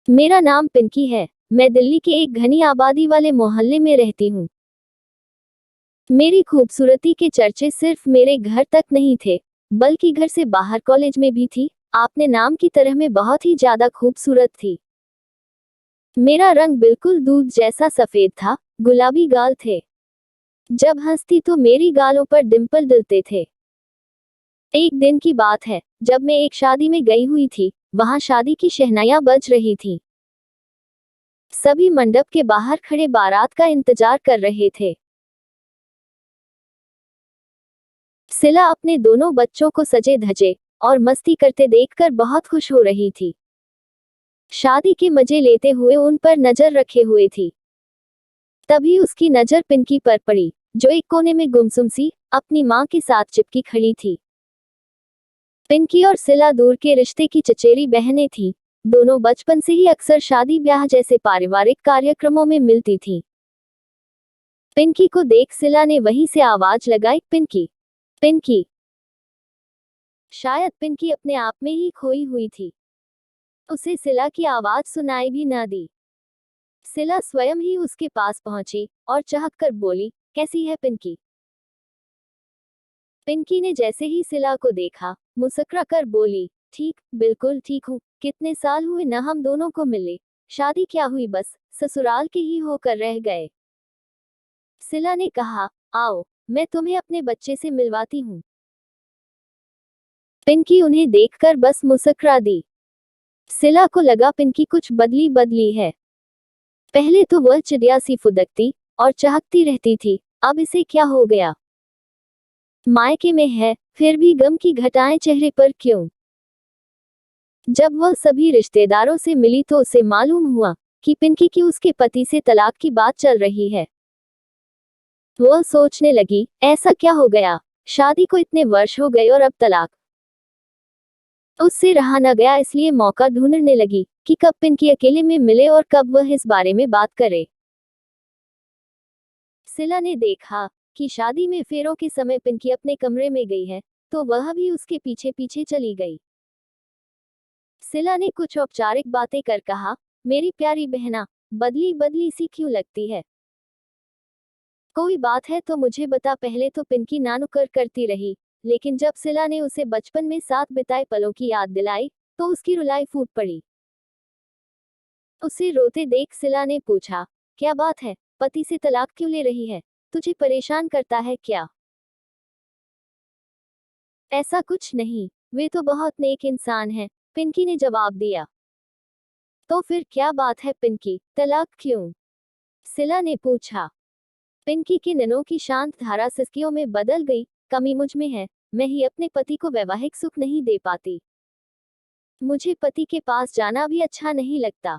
मेरा नाम पिंकी है। मैं दिल्ली के एक घनी आबादी वाले मोहल्ले में रहती हूँ। मेरी खूबसूरती के चर्चे सिर्फ मेरे घर तक नहीं थे, बल्कि घर से बाहर कॉलेज में भी थी। आपने नाम की तरह मैं बहुत ही ज्यादा खूबसूरत थी। मेरा रंग बिल्कुल दूध जैसा सफेद था, गुलाबी गाल थे। जब हंसती तो मेरी गालों पर डिंपल डलते थे। एक दिन की बात है, जब मैं एक शादी में गई हुई थी। वहां शादी की शहनाइयां बज रही थी। सभी मंडप के बाहर खड़े बारात का इंतजार कर रहे थे। सिला अपने दोनों बच्चों को सजे धजे और मस्ती करते देखकर बहुत खुश हो रही थी। शादी के मजे लेते हुए उन पर नजर रखे हुए थी। तभी उसकी नजर पिंकी पर पड़ी, जो एक कोने में गुमसुम सी अपनी माँ के साथ चिपकी खड़ी थी। पिंकी और सिला दूर के रिश्ते की चचेरी बहनें थीं। दोनों बचपन से ही अक्सर शादी ब्याह जैसे पारिवारिक कार्यक्रमों में मिलती थीं। पिंकी को देख सिला ने वहीं से आवाज लगाई, पिंकी, पिंकी। शायद पिंकी अपने आप में ही खोई हुई थी। उसे सिला की आवाज सुनाई भी न दी। सिला स्वयं ही उसके पास पहुंची और चहक कर बोली, कैसी है पिंकी? पिंकी ने जैसे ही सिला को देखा, मुस्कुरा कर बोली, ठीक, बिल्कुल ठीक हूँ। कितने साल हुए न हम दोनों को मिले। शादी क्या हुई, बस ससुराल के ही होकर रह गए। सिला ने कहा, आओ, मैं तुम्हें अपने बच्चे से मिलवाती हूँ। पिंकी उन्हें देखकर बस मुस्कुरा दी। सिला को लगा पिंकी कुछ बदली बदली है। पहले तो वह चिड़िया सी फुदकती और चहकती रहती थी, अब इसे क्या हो गया? मायके में है, फिर भी गम की घटाएं चेहरे पर क्यों? जब वह सभी रिश्तेदारों से मिली तो उसे मालूम हुआ कि पिंकी की उसके पति से तलाक की बात चल रही है। वह सोचने लगी, ऐसा क्या हो गया? शादी को इतने वर्ष हो गए और अब तलाक। उससे रहा न गया, इसलिए मौका ढूंढने लगी कि कब पिंकी अकेले में मिले और कब वह इस बारे में बात करे। सिला ने देखा कि शादी में फेरों के समय पिंकी अपने कमरे में गई है, तो वह भी उसके पीछे पीछे चली गई। सिला ने कुछ औपचारिक बातें कर कहा, मेरी प्यारी बहना, बदली बदली सी क्यों लगती है? कोई बात है तो मुझे बता। पहले तो पिंकी नानुकर करती रही, लेकिन जब सिला ने उसे बचपन में साथ बिताए पलों की याद दिलाई, तो उसकी रुलाई फूट पड़ी। उसे रोते देख सिला ने पूछा, क्या बात है, पति से तलाक क्यों ले रही है? तुझे परेशान करता है क्या? ऐसा कुछ नहीं, वे तो बहुत नेक इंसान हैं, पिंकी ने जवाब दिया। तो फिर क्या बात है पिंकी, तलाक क्यों? सिला ने पूछा। पिंकी की नैनों की शांत धारा सिसकियों में बदल गई, कमी मुझ में है, मैं ही अपने पति को वैवाहिक सुख नहीं दे पाती। मुझे पति के पास जाना भी अच्छा नहीं लगता।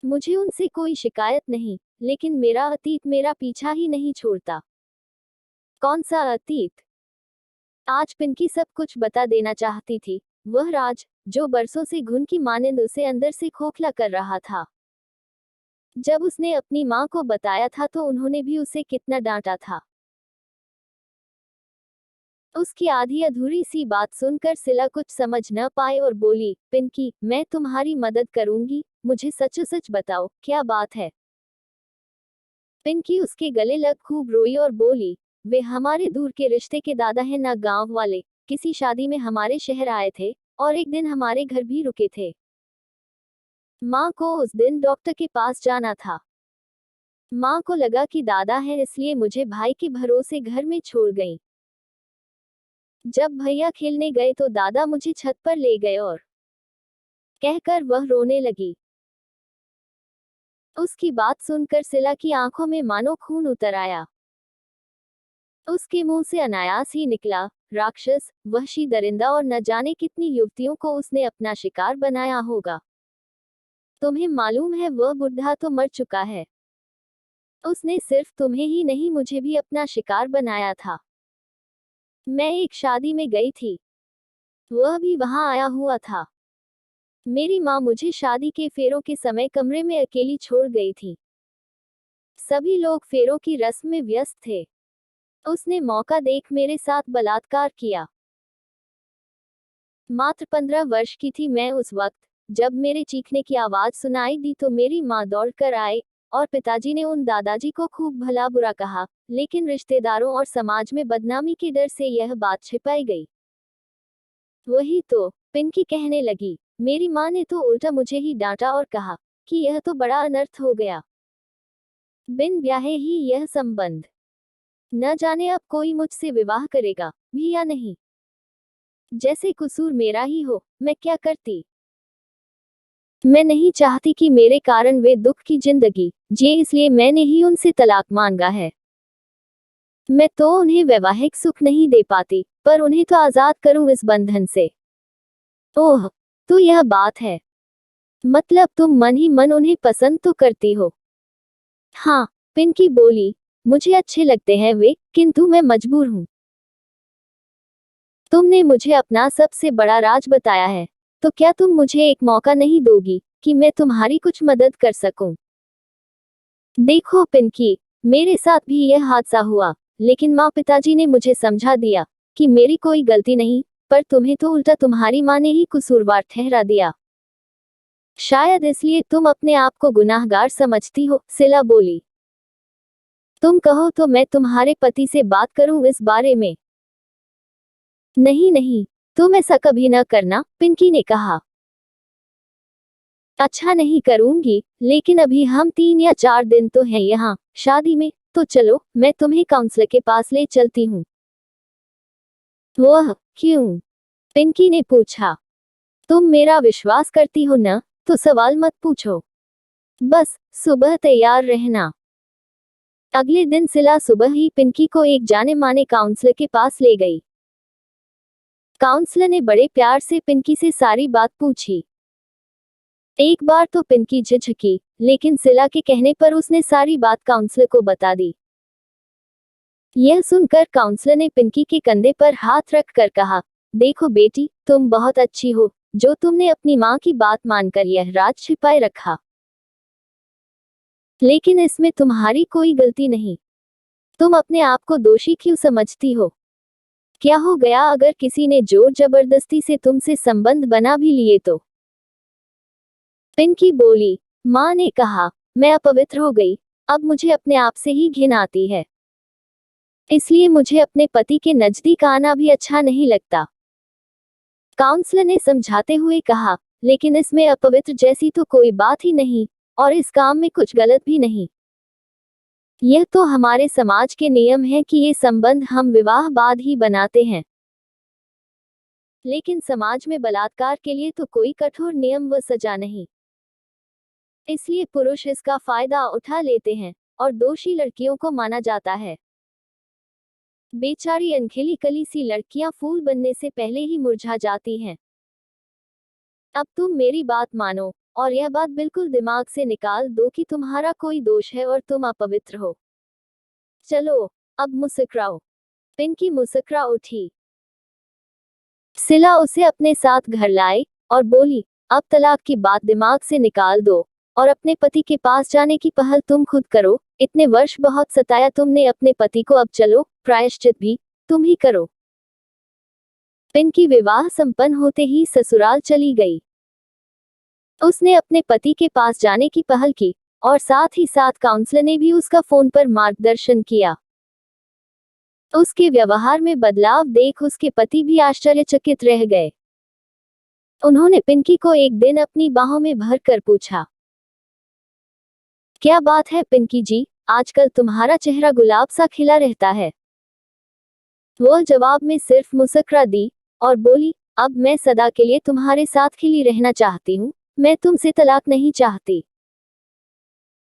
मुझे उनसे कोई शिकायत नहीं, लेकिन मेरा अतीत मेरा पीछा ही नहीं छोड़ता। कौन सा अतीत? आज पिंकी सब कुछ बता देना चाहती थी, वह राज जो बरसों से घुन की मानिंद उसे अंदर से खोखला कर रहा था। जब उसने अपनी माँ को बताया था तो उन्होंने भी उसे कितना डांटा था। उसकी आधी अधूरी सी बात सुनकर सिला कुछ समझ न पाए और बोली, पिंकी, मैं तुम्हारी मदद करूंगी, मुझे सच सच बताओ, क्या बात है? पिंकी उसके गले लग खूब रोई और बोली, वे हमारे दूर के रिश्ते के दादा हैं ना, गांव वाले किसी शादी में हमारे शहर आए थे और एक दिन हमारे घर भी रुके थे। माँ को उस दिन डॉक्टर के पास जाना था। माँ को लगा कि दादा है, इसलिए मुझे भाई के भरोसे घर में छोड़ गई। जब भैया खेलने गए तो दादा मुझे छत पर ले गए और कहकर वह रोने लगी। उसकी बात सुनकर सिला की आंखों में मानो खून उतर आया। उसके मुंह से अनायास ही निकला, राक्षस, वहशी दरिंदा, और न जाने कितनी युवतियों को उसने अपना शिकार बनाया होगा। तुम्हें मालूम है वह बुढ़ा तो मर चुका है। उसने सिर्फ तुम्हें ही नहीं मुझे भी अपना शिकार बनाया था। मैं एक शादी में गई थी, वह भी वहां आया हुआ था। मेरी माँ मुझे शादी के फेरों के समय कमरे में अकेली छोड़ गई थी। सभी लोग फेरों की रस्म में व्यस्त थे। उसने मौका देख मेरे साथ बलात्कार किया। मात्र 15 वर्ष की थी मैं उस वक्त, जब मेरे चीखने की आवाज सुनाई दी तो मेरी माँ दौड़कर आए और पिताजी ने उन दादाजी को खूब भला बुरा कहा, लेकिन रिश्तेदारों और समाज में बदनामी के डर से यह बात छिपाई गई। वही तो, पिंकी कहने लगी, मेरी माँ ने तो उल्टा मुझे ही डांटा और कहा कि यह तो बड़ा अनर्थ हो गया। बिन ब्याहे ही यह संबंध, न जाने अब कोई मुझसे विवाह करेगा भी या नहीं। जैसे कसूर मेरा ही हो, मैं क्या करती। मैं नहीं चाहती कि मेरे कारण वे दुख की जिंदगी जिए, इसलिए मैंने ही उनसे तलाक मांगा है। मैं तो उन्हें वैवाहिक सुख नहीं दे पाती, पर उन्हें तो आजाद करूं इस बंधन से। ओह, तो यह बात है। मतलब तुम मन ही मन उन्हें पसंद तो करती हो। हाँ, पिंकी बोली, मुझे अच्छे लगते हैं वे, किंतु मैं मजबूर हूं। तुमने मुझे अपना सबसे बड़ा राज बताया है, तो क्या तुम मुझे एक मौका नहीं दोगी कि मैं तुम्हारी कुछ मदद कर सकूं। देखो पिंकी, मेरे साथ भी यह हादसा हुआ, लेकिन माँ पिताजी ने मुझे समझा दिया कि मेरी कोई गलती नहीं, पर तुम्हें तो उल्टा तुम्हारी माँ ने ही कसूरवार ठहरा दिया। शायद इसलिए तुम अपने आप को गुनाहगार समझती हो, सिला बोली। तुम कहो तो मैं तुम्हारे पति से बात करूं इस बारे में। नहीं नहीं, तुम ऐसा कभी न करना, पिंकी ने कहा। अच्छा नहीं करूंगी, लेकिन अभी हम 3 या 4 दिन तो हैं यहाँ शादी में, तो चलो मैं तुम्हें काउंसलर के पास ले चलती हूँ। वह क्यों? पिंकी ने पूछा। तुम मेरा विश्वास करती हो न, तो सवाल मत पूछो। बस सुबह तैयार रहना। अगले दिन सिला सुबह ही पिंकी को एक जाने माने काउंसलर के पास ले गई। काउंसलर ने बड़े प्यार से पिंकी से सारी बात पूछी। एक बार तो पिंकी झिझकी, लेकिन सिला के कहने पर उसने सारी बात काउंसलर को बता दी। यह सुनकर काउंसलर ने पिंकी के कंधे पर हाथ रख कर कहा, देखो बेटी, तुम बहुत अच्छी हो, जो तुमने अपनी माँ की बात मानकर यह राज छिपाए रखा। लेकिन इसमें तुम्हारी कोई गलती नहीं। तुम अपने आप को दोषी क्यों समझती हो? क्या हो गया अगर किसी ने जोर जबरदस्ती से तुमसे संबंध बना भी लिए तो? पिंकी बोली, माँ ने कहा, मैं अपवित्र हो गई, अब मुझे अपने आप से ही घिन आती है। इसलिए मुझे अपने पति के नजदीक आना भी अच्छा नहीं लगता। काउंसलर ने समझाते हुए कहा, लेकिन इसमें अपवित्र जैसी तो कोई बात ही नहीं, और इस काम में कुछ गलत भी नहीं। यह तो हमारे समाज के नियम है कि ये संबंध हम विवाह बाद ही बनाते हैं। लेकिन समाज में बलात्कार के लिए तो कोई कठोर नियम व सजा नहीं। इसलिए पुरुष इसका फायदा उठा लेते हैं, और दोषी लड़कियों को माना जाता है। बेचारी अनखिली कली सी लड़कियां फूल बनने से पहले ही मुरझा जाती हैं। अब तुम मेरी बात मानो, और यह बात बिल्कुल दिमाग से निकाल दो कि तुम्हारा कोई दोष है और तुम अपवित्र हो। चलो, अब मुस्कुराओ। पिंकी मुस्कुरा उठी। सिला उसे अपने साथ घर लाए और बोली, अब तलाक की बात दिमाग से निकाल दो, और अपने पति के पास जाने की पहल तुम खुद करो। इतने वर्ष बहुत सताया तुमने अपने पति को, अब चलो, प्रायश्चित भी तुम ही करो। पिंकी विवाह संपन्न होते ही ससुराल चली गई। उसने अपने पति के पास जाने की पहल की, और साथ ही साथ काउंसलर ने भी उसका फोन पर मार्गदर्शन किया। उसके व्यवहार में बदलाव देख उसके पति भी आश्चर्यचकित रह गए। उन्होंने पिंकी को एक दिन अपनी बाहों में भरकर पूछा, क्या बात है पिंकी जी, आजकल तुम्हारा चेहरा गुलाब सा खिला रहता है। वह जवाब में सिर्फ मुस्कुरा दी और बोली, अब मैं सदा के लिए तुम्हारे साथ खिली रहना चाहती हूँ, मैं तुमसे तलाक नहीं चाहती।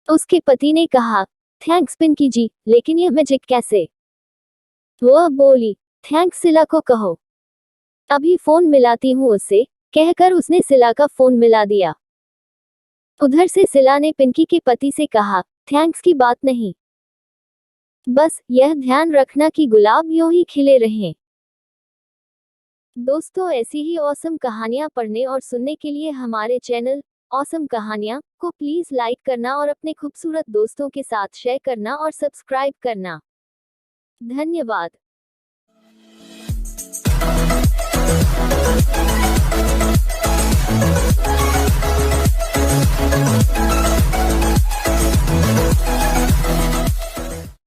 उसके पति ने कहा, थैंक्स पिंकी जी, लेकिन यह मैजिक कैसे? वह बोली, थैंक्स सिला को कहो, अभी फोन मिलाती हूँ उससे, कहकर उसने सिला का फोन मिला दिया। उधर से सिला ने पिंकी के पति से कहा, थैंक्स की बात नहीं, बस यह ध्यान रखना कि गुलाब यूं ही खिले रहें। दोस्तों, ऐसी ही ऑसम कहानियां पढ़ने और सुनने के लिए हमारे चैनल ऑसम कहानियां को प्लीज लाइक करना और अपने खूबसूरत दोस्तों के साथ शेयर करना और सब्सक्राइब करना। धन्यवाद। है।